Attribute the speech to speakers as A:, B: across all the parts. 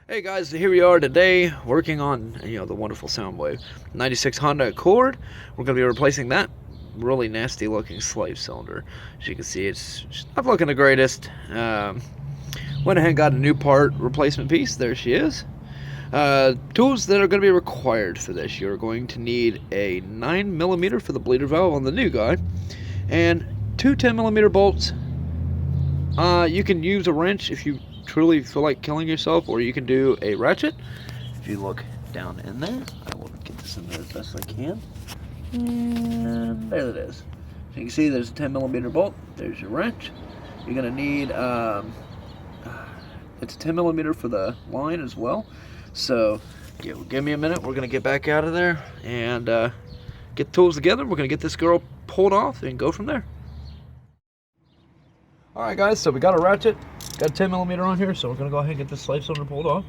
A: Hey guys, here we are today working on the wonderful Soundwave 96 Honda Accord. We're going to be replacing that really nasty looking slave cylinder. As you can see, it's not looking the greatest. Went ahead and got a new part replacement piece. There she is. Tools that are going to be required for this: you're going to need a 9mm for the bleeder valve on the new guy, and two 10mm bolts. You can use a wrench if you truly feel like killing yourself, or you can do a ratchet. If you look down in there, I will get this in there as best I can. And there it is. So you can see there's a 10mm bolt. There's your wrench. You're going to need, it's a 10mm for the line as well. So give me a minute. We're going to get back out of there and get the tools together. We're going to get this girl pulled off and go from there. Alright guys, so we got a ratchet, got a 10mm on here, so we're going to go ahead and get this slave cylinder pulled off.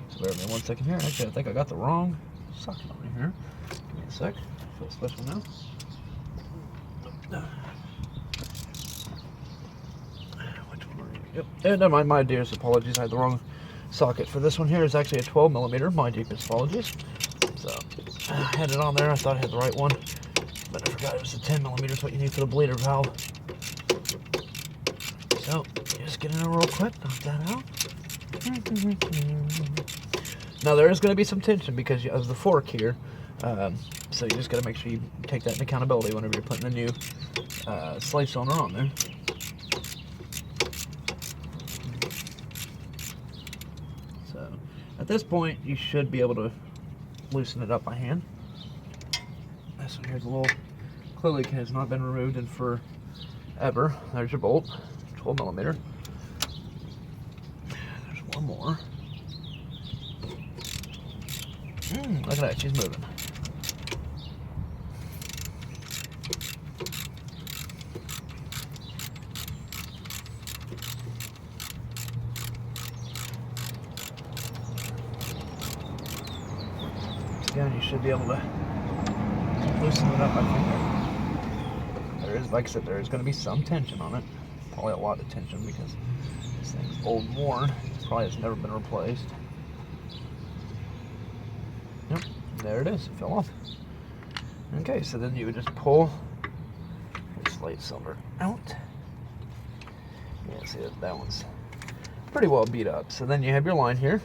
A: So bear with me 1 second here. Actually, I think I got the wrong socket on here. Give me a sec. I feel special now. Which one are you? Yep. And never mind, my dears, apologies. I had the wrong socket. For this one here is actually a 12mm. My deepest apologies. So I had it on there. I thought I had the right one, but I forgot it was a 10mm. Is what you need for the bleeder valve. So, just get in there real quick, knock that out. Now there is going to be some tension because of the fork here, so you just got to make sure you take that into accountability whenever you're putting the new slave cylinder on there. So, at this point, you should be able to loosen it up by hand. This one here's a little, clearly has not been removed in forever. There's your bolt. 12mm. There's one more. Look at that, she's moving. Again, you should be able to loosen it up, I think. There is, like I said, there is going to be some tension on it. Probably a lot of tension because this thing's old and worn. It probably has never been replaced. Yep, there it is. It fell off. Okay, so then you would just pull the slave cylinder out. Yeah, see that one's pretty well beat up. So then you have your line here.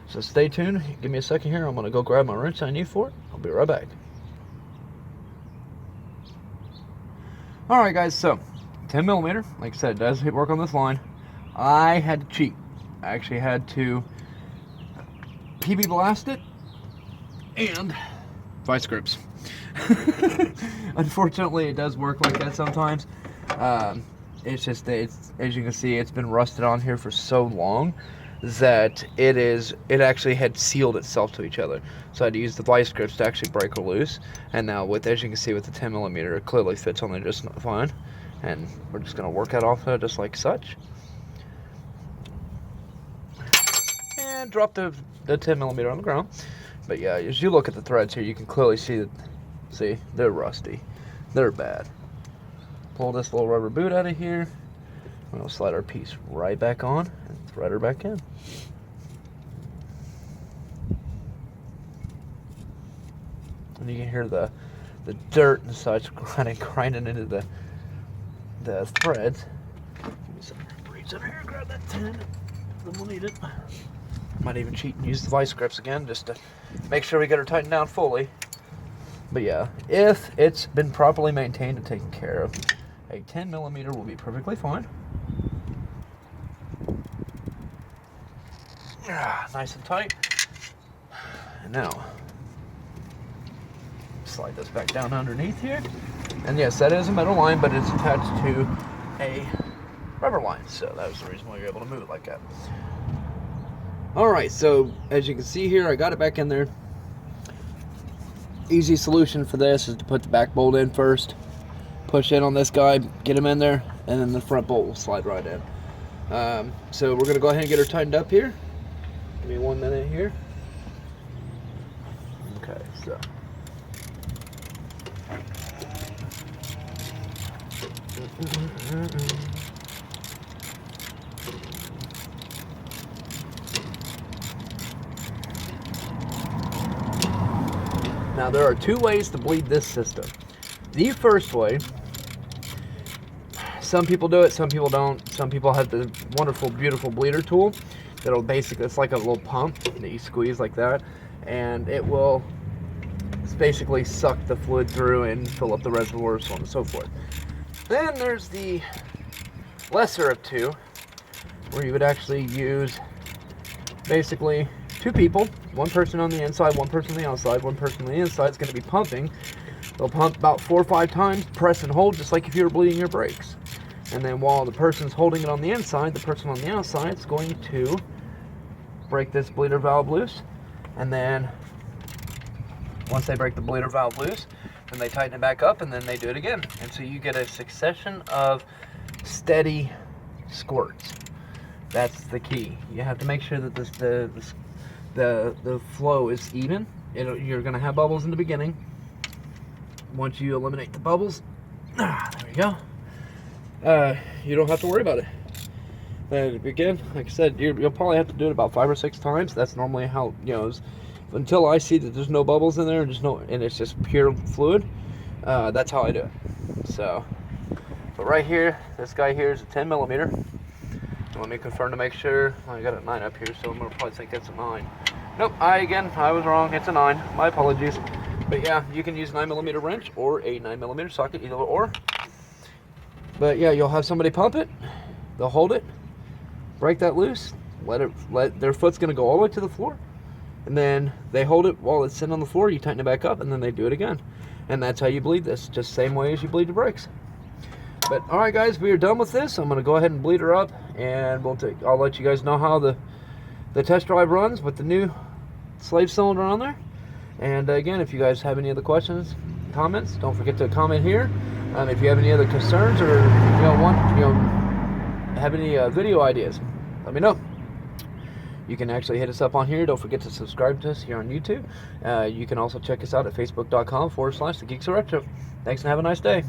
A: So stay tuned. Give me a second here. I'm going to go grab my wrench I need for it. I'll be right back. Alright guys, so 10mm, like I said, does work on this line. I had to cheat. I actually had to PB blast it and vice grips. Unfortunately, it does work like that sometimes. It's just that as you can see, it's been rusted on here for so long that it actually had sealed itself to each other. So I had to use the vice grips to actually break her loose. And now, as you can see with the 10mm, it clearly fits on there just fine. And we're just going to work that off just like such. And drop the 10mm on the ground. But yeah, as you look at the threads here, you can clearly see that, see, they're rusty. They're bad. Pull this little rubber boot out of here. We're going to slide our piece right back on and thread her back in. And you can hear the dirt and such grinding into the threads. Give me some reach up here, grab that 10, then we'll need it. Might even cheat and use the vice grips again just to make sure we get her tightened down fully. But yeah, if it's been properly maintained and taken care of, a 10mm will be perfectly fine. Nice and tight. And now, slide this back down underneath here. And yes, that is a metal line, but it's attached to a rubber line. So that was the reason why you're able to move it like that. Alright, so as you can see here, I got it back in there. Easy solution for this is to put the back bolt in first. Push in on this guy, get him in there, and then the front bolt will slide right in. So we're going to go ahead and get her tightened up here. Give me 1 minute here. Okay, so. Now there are two ways to bleed this system. The first way, some people do it, some people don't. Some people have the wonderful, beautiful bleeder tool that'll basically, it's like a little pump that you squeeze like that, and it will basically suck the fluid through and fill up the reservoir, so on and so forth. Then there's the lesser of two, where you would actually use basically two people, one person on the inside, one person on the outside. One person on the inside is going to be pumping. They'll pump about 4 or 5 times, press and hold, just like if you were bleeding your brakes. And then while the person's holding it on the inside, the person on the outside is going to break this bleeder valve loose. And then once they break the bleeder valve loose, then they tighten it back up, and then they do it again. And so you get a succession of steady squirts. That's the key. You have to make sure that the flow is even. You're going to have bubbles in the beginning. Once you eliminate the bubbles, there we go. You don't have to worry about it. And again, like I said, you'll probably have to do it about 5 or 6 times. That's normally how, until I see that there's no bubbles in there and it's just pure fluid. That's how I do it. So, but right here, this guy here is a 10 millimeter. Let me confirm to make sure. Well, I got a 9 up here, so I'm gonna probably think it's a 9. Nope, I was wrong. It's a 9. My apologies. But yeah, you can use a 9 millimeter wrench or a 9 millimeter socket, either or. But yeah, you'll have somebody pump it. They'll hold it, break that loose, their foot's gonna go all the way to the floor, and then they hold it while it's sitting on the floor. You tighten it back up, and then they do it again. And that's how you bleed this, just same way as you bleed the brakes. But all right, guys, we are done with this. I'm gonna go ahead and bleed her up, and I'll let you guys know how the test drive runs with the new slave cylinder on there. And again, if you guys have any other questions, comments, don't forget to comment here. If you have any other concerns or have any video ideas, let me know. You can actually hit us up on here. Don't forget to subscribe to us here on YouTube. You can also check us out at facebook.com/thegeeksofretro. Thanks and have a nice day.